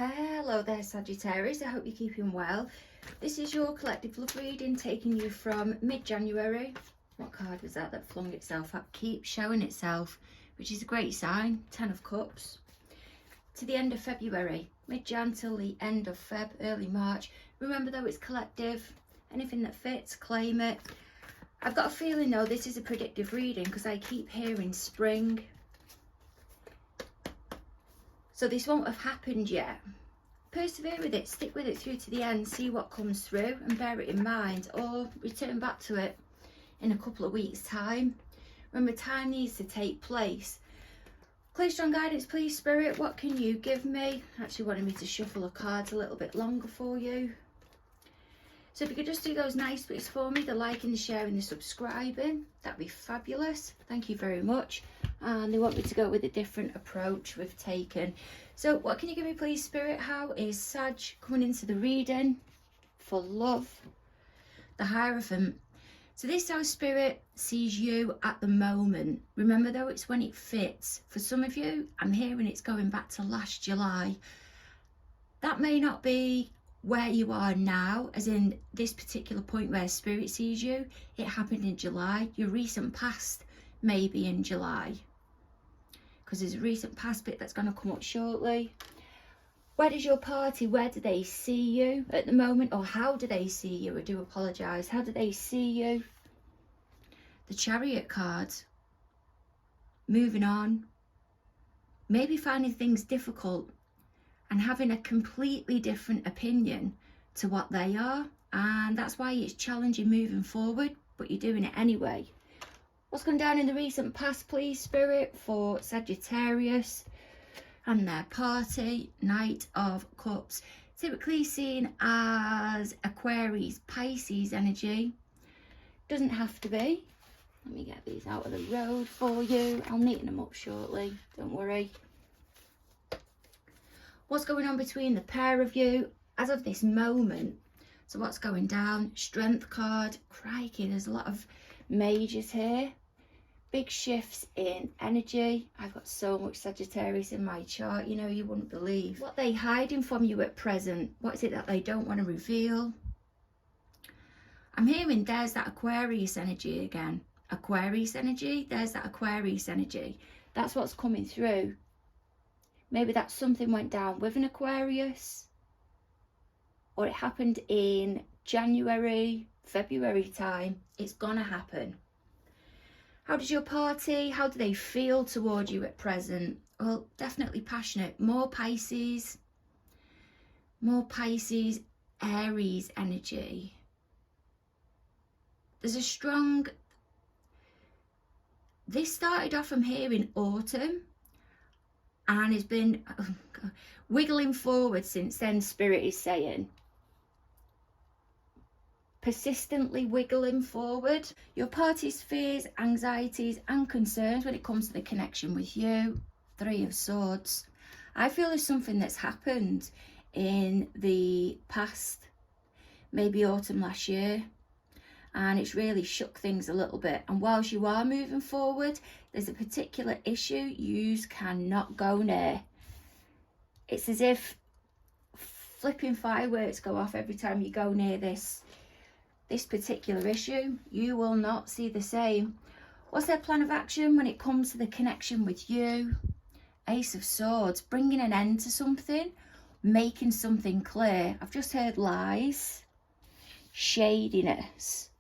Hello there, Sagittarius. I hope you're keeping well. This is your collective love reading, taking you from mid-January. What card was that flung itself up? Keep showing itself, which is a great sign. 10 of Cups. To the end of February. Mid-Jan till the end of Feb, early March. Remember though, it's collective. Anything that fits, claim it. I've got a feeling though, this is a predictive reading because I keep hearing spring. So this won't have happened yet. Persevere with it, stick with it through to the end, see what comes through and bear it in mind, or return back to it in a couple of weeks' time. Remember, time needs to take place. Clear, strong guidance, please, Spirit. What can you give me? Actually wanted me to shuffle the cards a little bit longer for you. So if you could just do those nice bits for me, the liking, the sharing, the subscribing, that'd be fabulous. Thank you very much. And they want me to go with a different approach we've taken. So what can you give me, please, Spirit? How is Sag coming into the reading for love? The Hierophant. So this is how Spirit sees you at the moment. Remember though, it's when it fits. For some of you, I'm hearing it's going back to last July. That may not be where you are now, as in this particular point where Spirit sees you. It happened in July. Your recent past may be in July, because there's a recent past bit that's going to come up shortly. Where does your party, where do they see you at the moment, or how do they see you? I do apologise. How do they see you? The Chariot card. Moving on. Maybe finding things difficult and having a completely different opinion to what they are. And that's why it's challenging moving forward, but you're doing it anyway. What's gone down in the recent past, please, Spirit, for Sagittarius and their party? Knight of Cups. Typically seen as Aquarius, Pisces energy. Doesn't have to be. Let me get these out of the road for you. I'll neaten them up shortly. Don't worry. What's going on between the pair of you as of this moment? So what's going down? Strength card. Crikey, there's a lot of majors here. Big shifts in energy. I've got so much Sagittarius in my chart, you know, you wouldn't believe. What are they hiding from you at present? What is it that they don't want to reveal? I'm hearing there's that Aquarius energy again. Aquarius energy, there's that Aquarius energy. That's what's coming through. Maybe that something went down with an Aquarius, or it happened in January, February time. It's gonna happen. How does your party, how do they feel toward you at present? Well, definitely passionate. More Pisces, Aries energy. There's a strong, this started off from here in autumn and has been wiggling forward since then, Spirit is saying. Persistently wiggling forward. Your party's fears, anxieties and concerns when it comes to the connection with you. 3 of Swords. I feel there's something that's happened in the past, maybe autumn last year, and it's really shook things a little bit. And whilst you are moving forward, there's a particular issue you cannot go near. It's as if flipping fireworks go off every time you go near this particular issue. You will not see the same. What's their plan of action when it comes to the connection with you? Ace of Swords, bringing an end to something, making something clear. I've just heard lies, shadiness.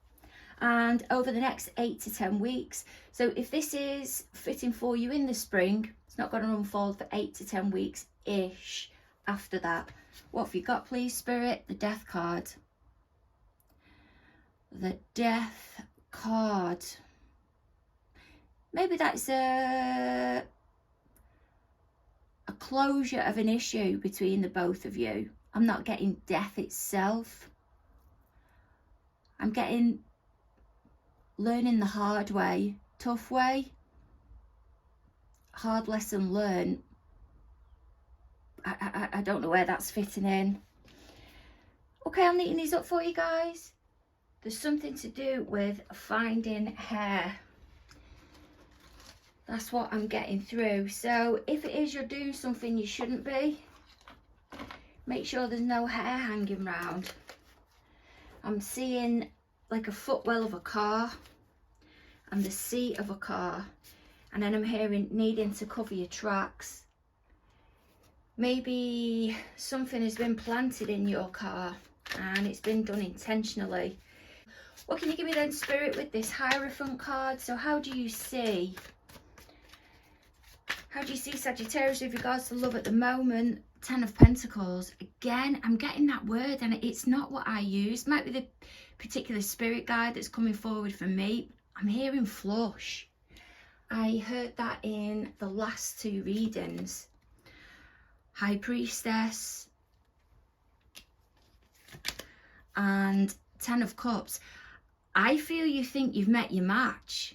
And over the next 8 to 10 weeks. So if this is fitting for you in the spring, it's not going to unfold for 8 to 10 weeks-ish after that. What have you got, please, Spirit? The Death card. The Death card. Maybe that's a closure of an issue between the both of you. I'm not getting death itself. I'm getting learning the hard way, tough way, hard lesson learned. I don't know where that's fitting in. Okay, I'm neating these up for you guys. There's something to do with finding hair. That's what I'm getting through. So if it is you're doing something you shouldn't be, Make sure there's no hair hanging round. I'm seeing like a footwell of a car and the seat of a car. And then I'm hearing needing to cover your tracks. Maybe something has been planted in your car and it's been done intentionally. What can you give me then, Spirit, with this Hierophant card? So how do you see Sagittarius with regards to love at the moment? 10 of Pentacles. Again, I'm getting that word and it's not what I use. Might be the particular spirit guide that's coming forward for me. I'm hearing flush. I heard that in the last two readings. High Priestess and 10 of Cups. I feel you think you've met your match.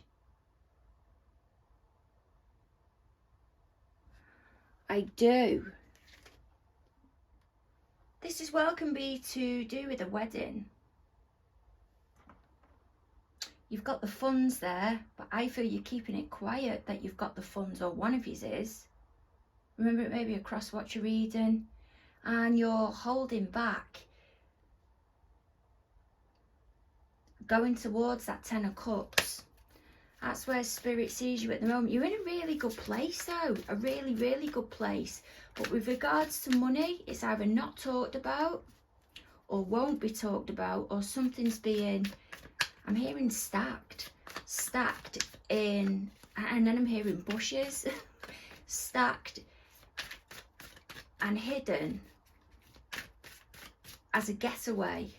I do. This as well can be to do with a wedding. You've got the funds there, but I feel you're keeping it quiet that you've got the funds, or one of yous is. Remember, it may be a cross-watcher reading, and you're holding back, going towards that 10 of Cups. That's where Spirit sees you at the moment. You're in a really good place though, a really, really good place. But with regards to money, it's either not talked about or won't be talked about, or something's being, I'm hearing stacked in, and then I'm hearing bushes, stacked and hidden as a getaway.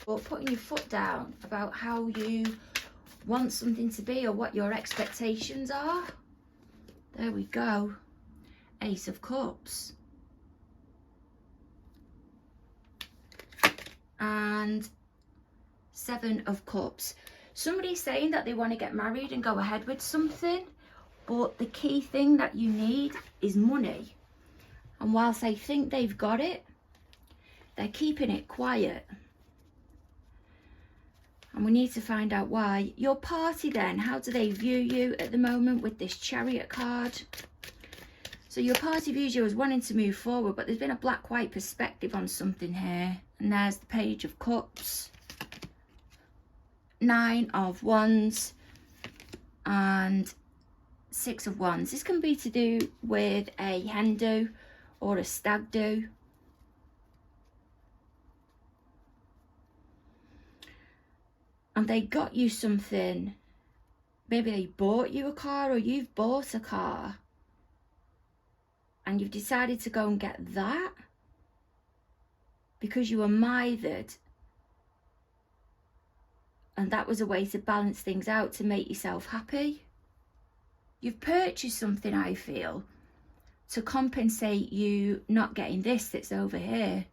Or putting your foot down about how you want something to be or what your expectations are. There we go. Ace of Cups. And 7 of Cups. Somebody's saying that they want to get married and go ahead with something, but the key thing that you need is money. And whilst they think they've got it, they're keeping it quiet. And we need to find out why. Your party then, how do they view you at the moment with this Chariot card? So your party views you as wanting to move forward, but there's been a black-white perspective on something here. And there's the Page of Cups, 9 of Wands, and 6 of Wands. This can be to do with a hen do or a stag do. And they got you something. Maybe they bought you a car, or you've bought a car. And you've decided to go and get that because you were mithered. And that was a way to balance things out, to make yourself happy. You've purchased something, I feel, to compensate you not getting this that's over here.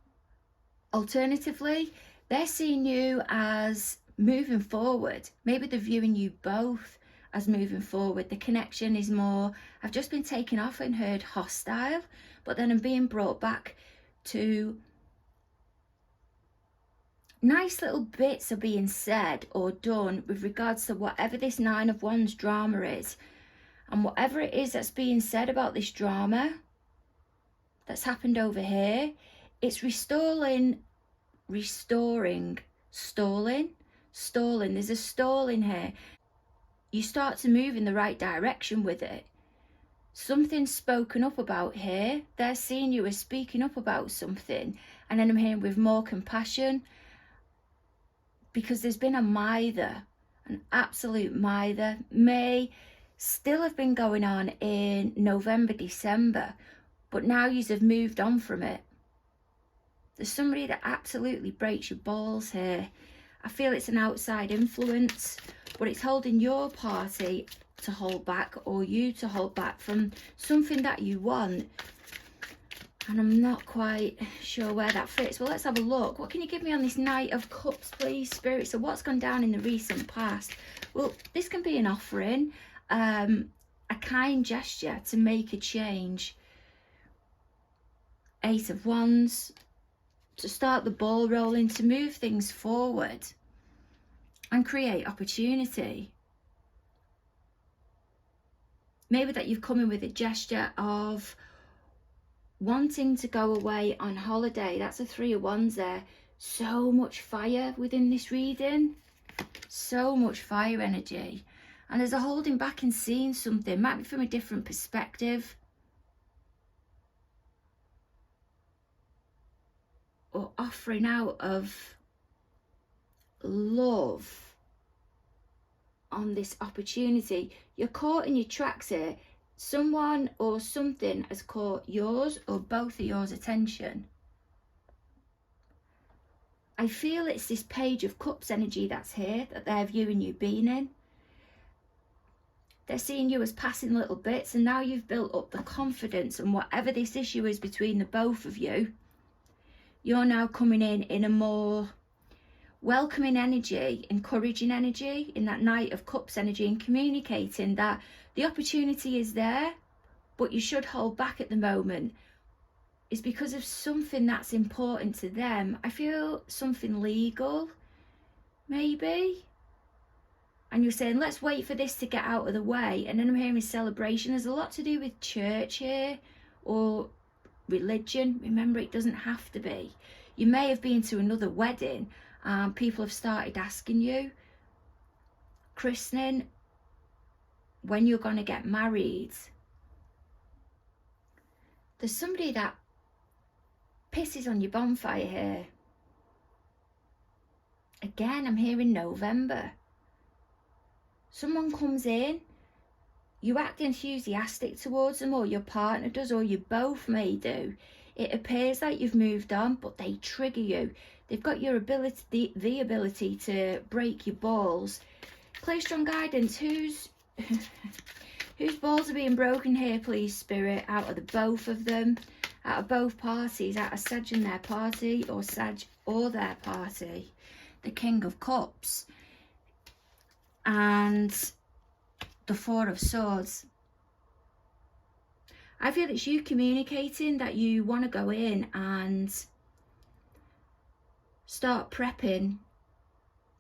Alternatively, they're seeing you as moving forward. Maybe they're viewing you both as moving forward. The connection is more, I've just been taken off and heard hostile, but then I'm being brought back to nice little bits are being said or done with regards to whatever this 9 of Wands drama is. And whatever it is that's being said about this drama that's happened over here, it's stalling. There's a stall in here. You start to move in the right direction with it. Something's spoken up about here. They're seeing you as speaking up about something. And then I'm hearing with more compassion, because there's been a mither, an absolute mither. May still have been going on in November, December, but now you have moved on from it. There's somebody that absolutely breaks your balls here. I feel it's an outside influence, but it's holding your party to hold back, or you to hold back from something that you want. And I'm not quite sure where that fits. Well, let's have a look. What can you give me on this Knight of Cups, please, Spirit? So what's gone down in the recent past? Well, this can be an offering, a kind gesture to make a change. 8 of Wands, to start the ball rolling, to move things forward and create opportunity. Maybe that you've come in with a gesture of wanting to go away on holiday. That's a 3 of Wands there. So much fire within this reading. So much fire energy. And there's a holding back and seeing something. Might be from a different perspective. Or offering out of love on this opportunity. You're caught in your tracks here. Someone or something has caught yours or both of yours attention. I feel it's this Page of Cups energy that's here, that they're viewing you being in. They're seeing you as passing little bits, and now you've built up the confidence, and whatever this issue is between the both of you, you're now coming in a more welcoming energy, encouraging energy, in that Knight of Cups energy, and communicating that the opportunity is there, but you should hold back at the moment. Is because of something that's important to them. I feel something legal, maybe. And you're saying, let's wait for this to get out of the way. And then I'm hearing celebration. There's a lot to do with church here, or religion. Remember, it doesn't have to be. You may have been to another wedding and people have started asking you, christening, when you're going to get married. There's somebody that pisses on your bonfire here. Again, I'm hearing November. Someone comes in, you act enthusiastic towards them, or your partner does, or you both may do. It appears like you've moved on, but they trigger you. They've got your ability, the ability to break your balls. Clear, strong guidance. Whose balls are being broken here, please, Spirit? Out of the both of them, out of both parties, out of Sag and their party, or Sag or their party. The King of Cups and the Four of Swords. I feel it's you communicating that you want to go in and start prepping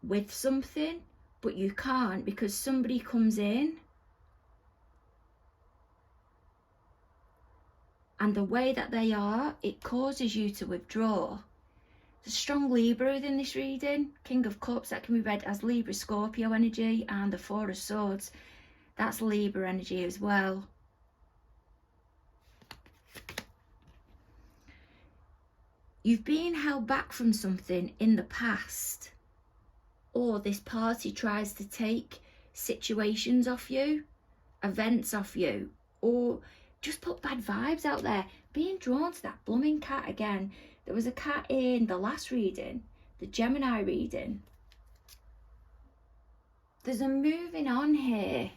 with something, but you can't because somebody comes in, and the way that they are, it causes you to withdraw. There's a strong Libra within this reading. King of Cups, that can be read as Libra, Scorpio energy, and the Four of Swords, that's Libra energy as well. You've been held back from something in the past, or this party tries to take situations off you, events off you, or just put bad vibes out there. Being drawn to that blooming cat again. There was a cat in the last reading, the Gemini reading. There's a moving on here,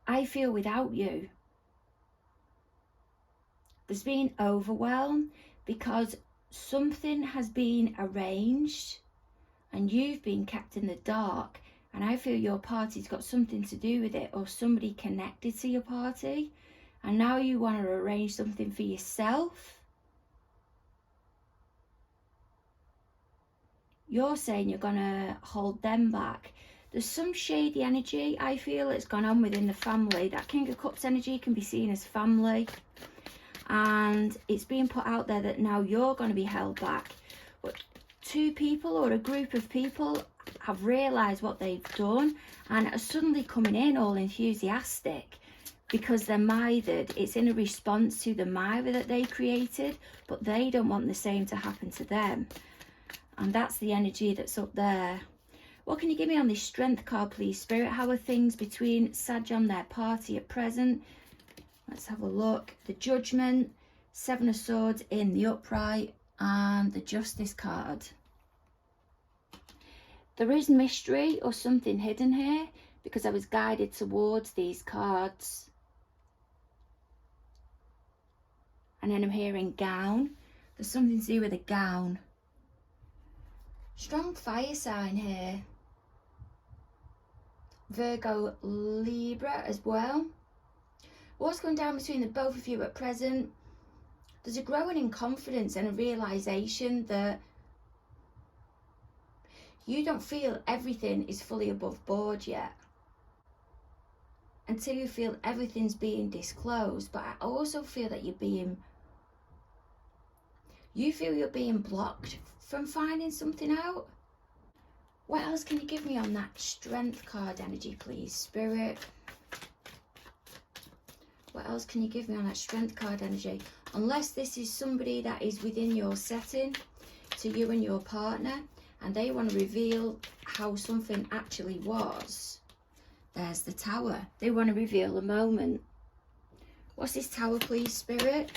I feel, without you. There's been overwhelm because something has been arranged and you've been kept in the dark, and I feel your party's got something to do with it, or somebody connected to your party, and now you want to arrange something for yourself. You're saying you're going to hold them back. There's some shady energy, I feel, that's gone on within the family. That King of Cups energy can be seen as family. And it's being put out there that now you're going to be held back. But two people or a group of people have realised what they've done and are suddenly coming in all enthusiastic because they're mithered. It's in a response to the mither that they created, but they don't want the same to happen to them. And that's the energy that's up there. What can you give me on this Strength card, please, Spirit? How are things between Sag and their party at present? Let's have a look. The Judgment, Seven of Swords in the upright, and the Justice card. There is mystery or something hidden here because I was guided towards these cards. And then I'm hearing gown. There's something to do with a gown. Strong fire sign here. Virgo, Libra as well. What's going down between the both of you at present? There's a growing in confidence and a realisation that you don't feel everything is fully above board yet. Until you feel everything's being disclosed. But I also feel that you're being You feel you're being blocked from finding something out. What else can you give me on that Strength card energy, please, Spirit? What else can you give me on that Strength card energy? Unless this is somebody that is within your setting to you and your partner, and they want to reveal how something actually was. There's the Tower. They want to reveal a moment. What's this Tower, please, Spirit?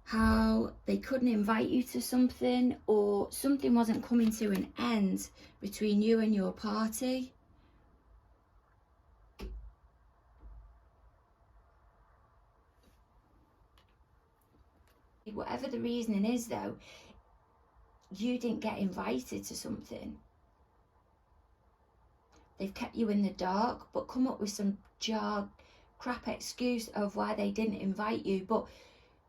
How they couldn't invite you to something, or something wasn't coming to an end between you and your party. Whatever the reasoning is, though, you didn't get invited to something. They've kept you in the dark, but come up with some crap excuse of why they didn't invite you. But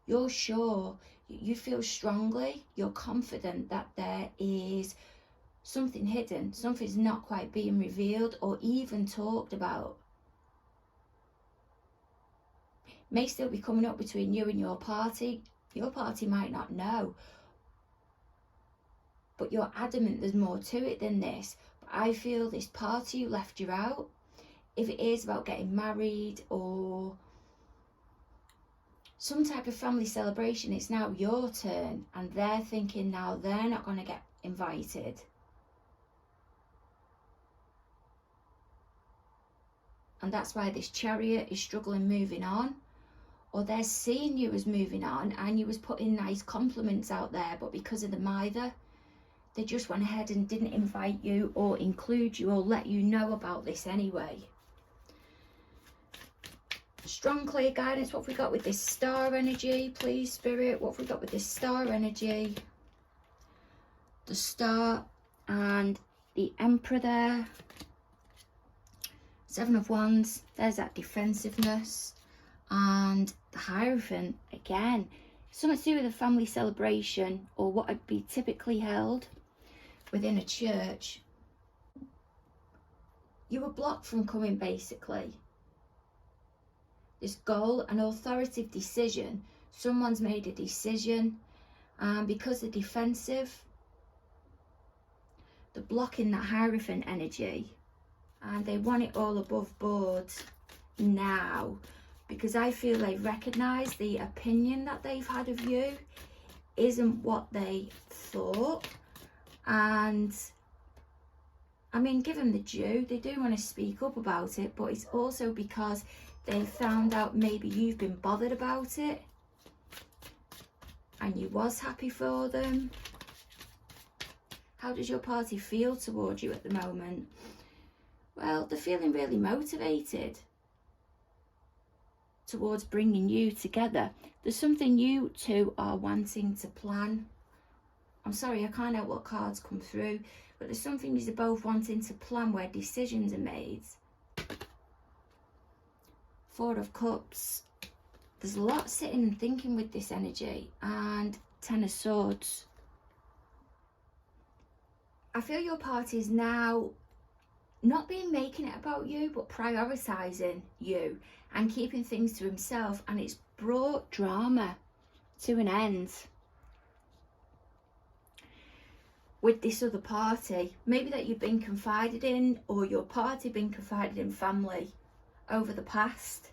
you're sure, you feel strongly, you're confident that there is something hidden, something's not quite being revealed or even talked about. May still be coming up between you and your party. Your party might not know, but you're adamant there's more to it than this. But I feel this party left you out. If it is about getting married or some type of family celebration, it's now your turn, and they're thinking now they're not going to get invited. And that's why this Chariot is struggling moving on. Or they're seeing you as moving on, and you was putting nice compliments out there, but because of the Mither, they just went ahead and didn't invite you or include you or let you know about this anyway. Strong, clear guidance. What have we got with this Star energy, please, Spirit? What have we got with this Star energy? The Star and the Emperor there. Seven of Wands. There's that defensiveness. And the Hierophant, again, something to do with a family celebration or what would be typically held within a church. You were blocked from coming, basically. This goal, an authoritative decision. Someone's made a decision, and because they're defensive, they're blocking that Hierophant energy, and they want it all above board now. Because I feel they recognise the opinion that they've had of you isn't what they thought. And I mean, give them the due, they do want to speak up about it, but it's also because they found out maybe you've been bothered about it and you was happy for them. How does your party feel towards you at the moment? Well, they're feeling really motivated towards bringing you together. There's something you two are wanting to plan. I'm sorry, I can't help what cards come through, but there's something you're both wanting to plan where decisions are made. Four of Cups. There's a lot sitting and thinking with this energy. And Ten of Swords. I feel your party is now not being making it about you, but prioritising you and keeping things to himself, and it's brought drama to an end with this other party. Maybe that you've been confided in, or your party been confided in family over the past,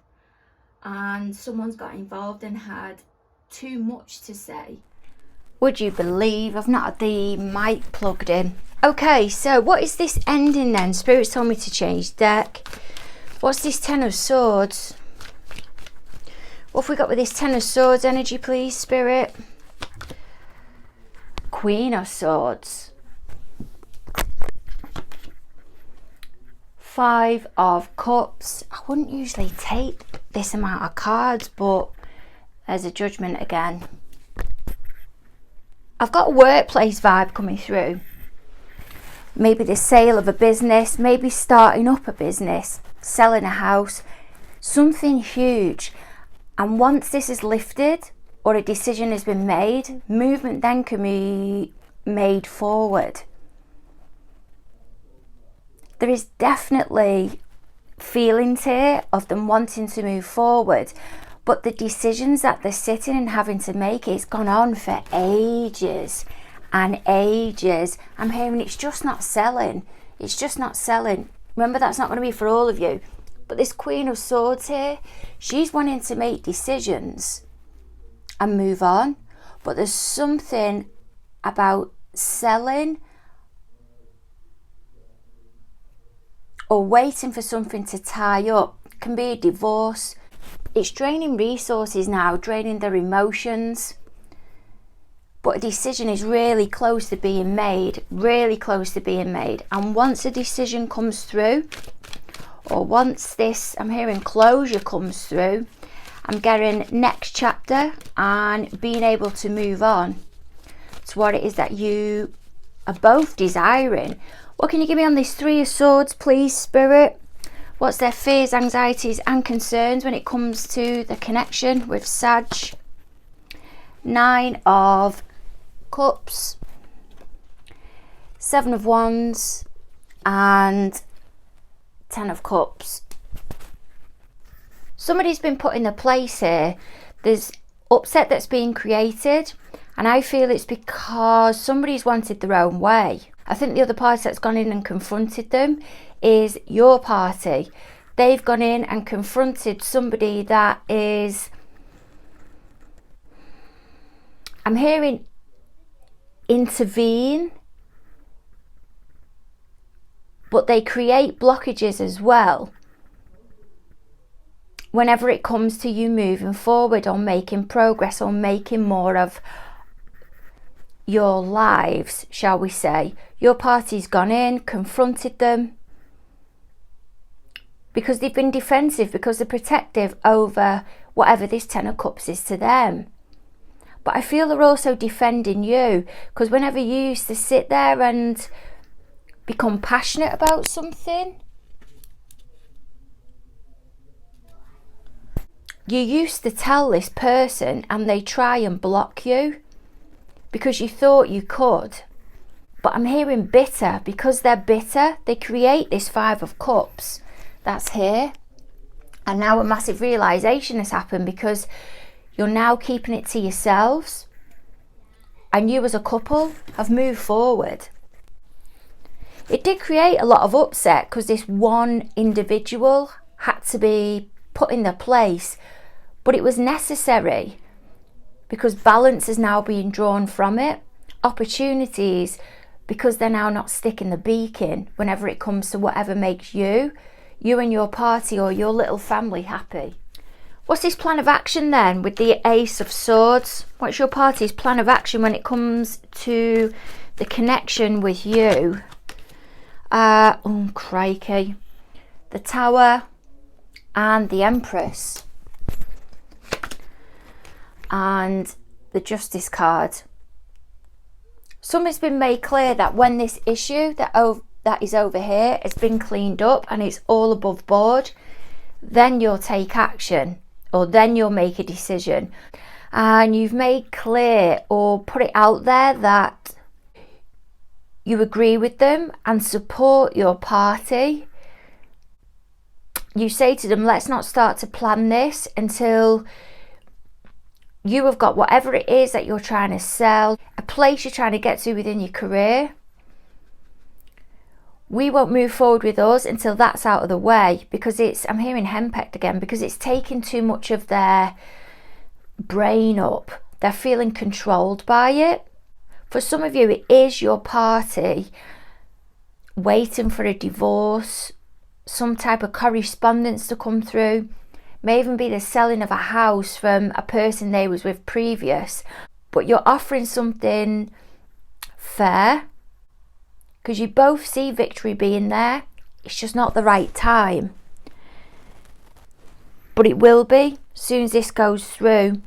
and someone's got involved and had too much to say. Would you believe I've not had the mic plugged in? Okay, so what is this ending then? Spirit's told me to change deck. What's this Ten of Swords? What have we got with this Ten of Swords energy, please, Spirit? Queen of Swords. Five of Cups. I wouldn't usually take this amount of cards, but there's a Judgment again. I've got a workplace vibe coming through. Maybe the sale of a business, maybe starting up a business, selling a house, something huge. And once this is lifted or a decision has been made, movement then can be made forward. There is definitely feelings here of them wanting to move forward, But the decisions that they're sitting and having to make, it's gone on for ages and ages. I'm hearing it's just not selling. It's just not selling. Remember, that's not going to be for all of you. But this Queen of Swords here, she's wanting to make decisions and move on. But there's something about selling or waiting for something to tie up. It can be a divorce. It's draining resources now, draining their emotions. But a decision is really close to being made, really close to being made. And once a decision comes through, or once this, I'm hearing closure comes through, I'm getting next chapter and being able to move on to what it is that you are both desiring. What can you give me on this Three of Swords, please, Spirit? What's their fears, anxieties and concerns when it comes to the connection with Sag? Nine of Cups, Seven of Wands and Ten of Cups. Somebody's been put in a place here. There's upset that's being created, and I feel it's because somebody's wanted their own way. I think the other party that's gone in and confronted them is your party. They've gone in and confronted somebody that is, I'm hearing, intervene, but they create blockages as well whenever it comes to you moving forward or making progress or making more of your lives, shall we say. Your party's gone in, confronted them because they've been defensive, because they're protective over whatever this Ten of Cups is to them. But I feel they're also defending you, because whenever you used to sit there and become passionate about something, you used to tell this person and they try and block you because you thought you could. But I'm hearing bitter. Because they're bitter, they create this Five of Cups that's here. And now a massive realization has happened, because you're now keeping it to yourselves, and you as a couple have moved forward. It did create a lot of upset because this one individual had to be put in their place, but it was necessary because balance is now being drawn from it. Opportunities, because they're now not sticking the beak in whenever it comes to whatever makes you and your party or your little family happy. What's this plan of action then with the Ace of Swords? What's your party's plan of action when it comes to the connection with you? Oh, crikey. The Tower and the Empress. And the Justice card. Something's been made clear that when this issue that is over here has been cleaned up and it's all above board, then you'll take action. Or then you'll make a decision, and you've made clear or put it out there that you agree with them and support your party. You say to them, let's not start to plan this until you have got whatever it is that you're trying to sell, a place you're trying to get to within your career. We won't move forward with us until that's out of the way, because I'm hearing henpecked again, because it's taking too much of their brain up. They're feeling controlled by it. For some of you, it is your party waiting for a divorce, some type of correspondence to come through. May even be the selling of a house from a person they was with previous. But you're offering something fair, because you both see victory being there. It's just not the right time. But it will be as soon as this goes through.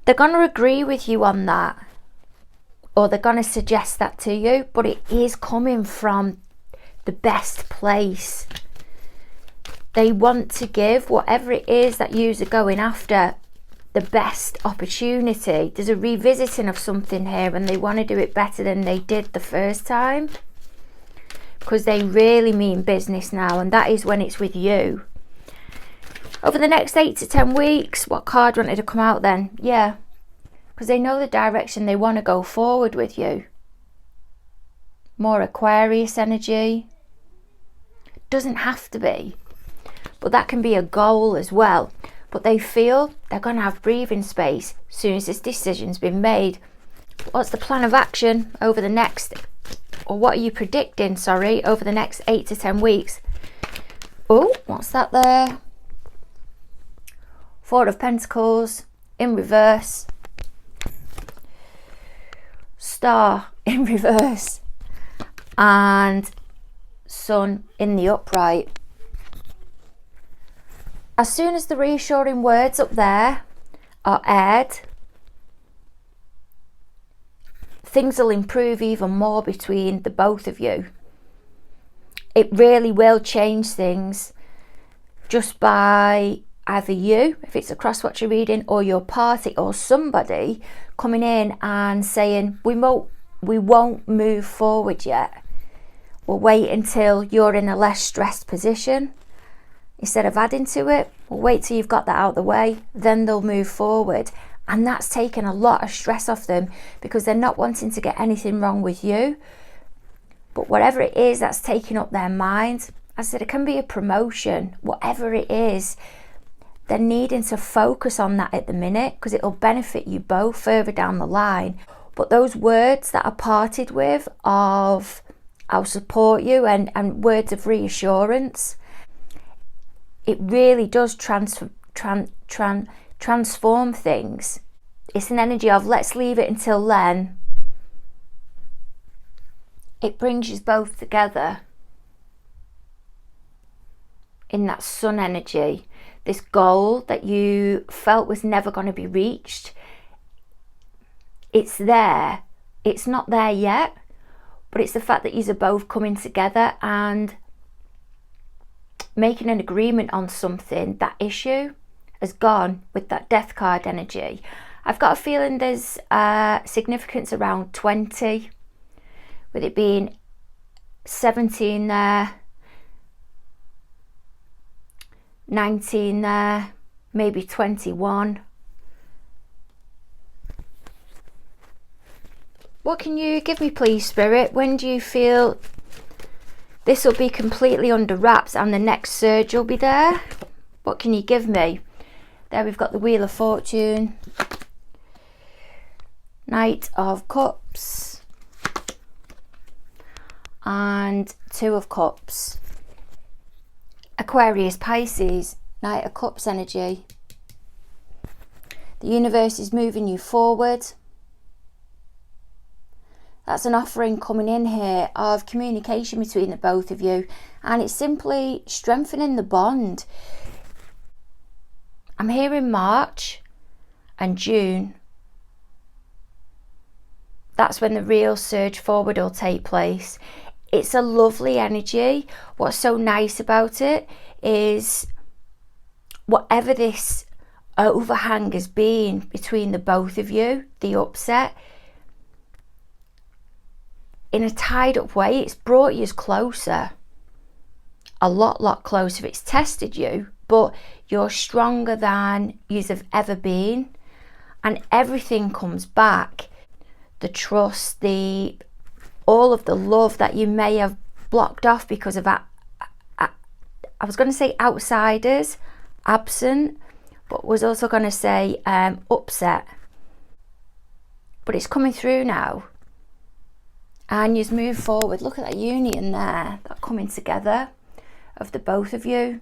They're going to agree with you on that, or they're going to suggest that to you, but it is coming from the best place. They want to give whatever it is that you are going after the best opportunity. There's a revisiting of something here, and they want to do it better than they did the first time, because they really mean business now, and that is when it's with you. Over the next 8 to 10 weeks, what card wanted to come out then? Yeah, because they know the direction they want to go forward with you. More Aquarius energy. Doesn't have to be, but that can be a goal as well. But they feel they're going to have breathing space as soon as this decision's been made. What's the plan of action over the next, or what are you predicting, sorry, over the next 8 to 10 weeks? Oh, what's that there? Four of Pentacles in reverse. Star in reverse. And Sun in the upright. As soon as the reassuring words up there are aired, things will improve even more between the both of you. It really will change things just by either you, if it's a cross-watch you're reading, or your party or somebody coming in and saying, we won't move forward yet. We'll wait until you're in a less stressed position. Instead of adding to it, we'll wait till you've got that out of the way, then they'll move forward. And that's taken a lot of stress off them because they're not wanting to get anything wrong with you. But whatever it is that's taking up their mind, as I said, it can be a promotion, whatever it is, they're needing to focus on that at the minute because it'll benefit you both further down the line. But those words that are parted with of, I'll support you, and words of reassurance, it really does transform things. It's an energy of let's leave it until then. It brings you both together in that sun energy. This goal that you felt was never going to be reached, it's there. It's not there yet, but it's the fact that you're both coming together and making an agreement on something. That issue has gone with that death card energy. I've got a feeling there's significance around 20, with it being 17 there, 19 there, maybe 21. What can you give me, please, Spirit? When do you feel this will be completely under wraps and the next surge will be there? What can you give me? There we've got the Wheel of Fortune, Knight of Cups, and Two of Cups. Aquarius, Pisces, Knight of Cups energy. The universe is moving you forward. That's an offering coming in here of communication between the both of you, and it's simply strengthening the bond. I'm hearing March and June. That's when the real surge forward will take place. It's a lovely energy. What's so nice about it is whatever this overhang has been between the both of you, the upset, in a tied up way, it's brought you closer. A lot closer. It's tested you, but you're stronger than you have ever been. And everything comes back. The trust, all of the love that you may have blocked off because of, I was going to say outsiders, absent, but was also going to say upset. But it's coming through now. And you move forward. Look at that union there, that coming together of the both of you.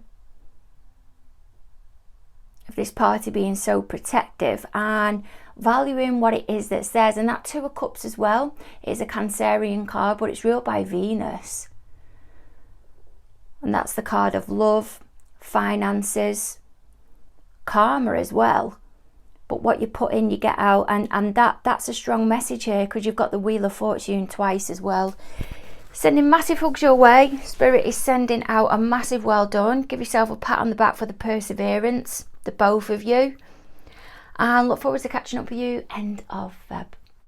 Of this party being so protective and valuing what it is that's theirs. And that Two of Cups as well is a Cancerian card, but it's ruled by Venus. And that's the card of love, finances, karma as well. But what you put in, you get out, and that's a strong message here because you've got the Wheel of Fortune twice as well. Sending massive hugs your way. Spirit is sending out a massive well done. Give yourself a pat on the back for the perseverance, the both of you. And look forward to catching up with you end of Feb.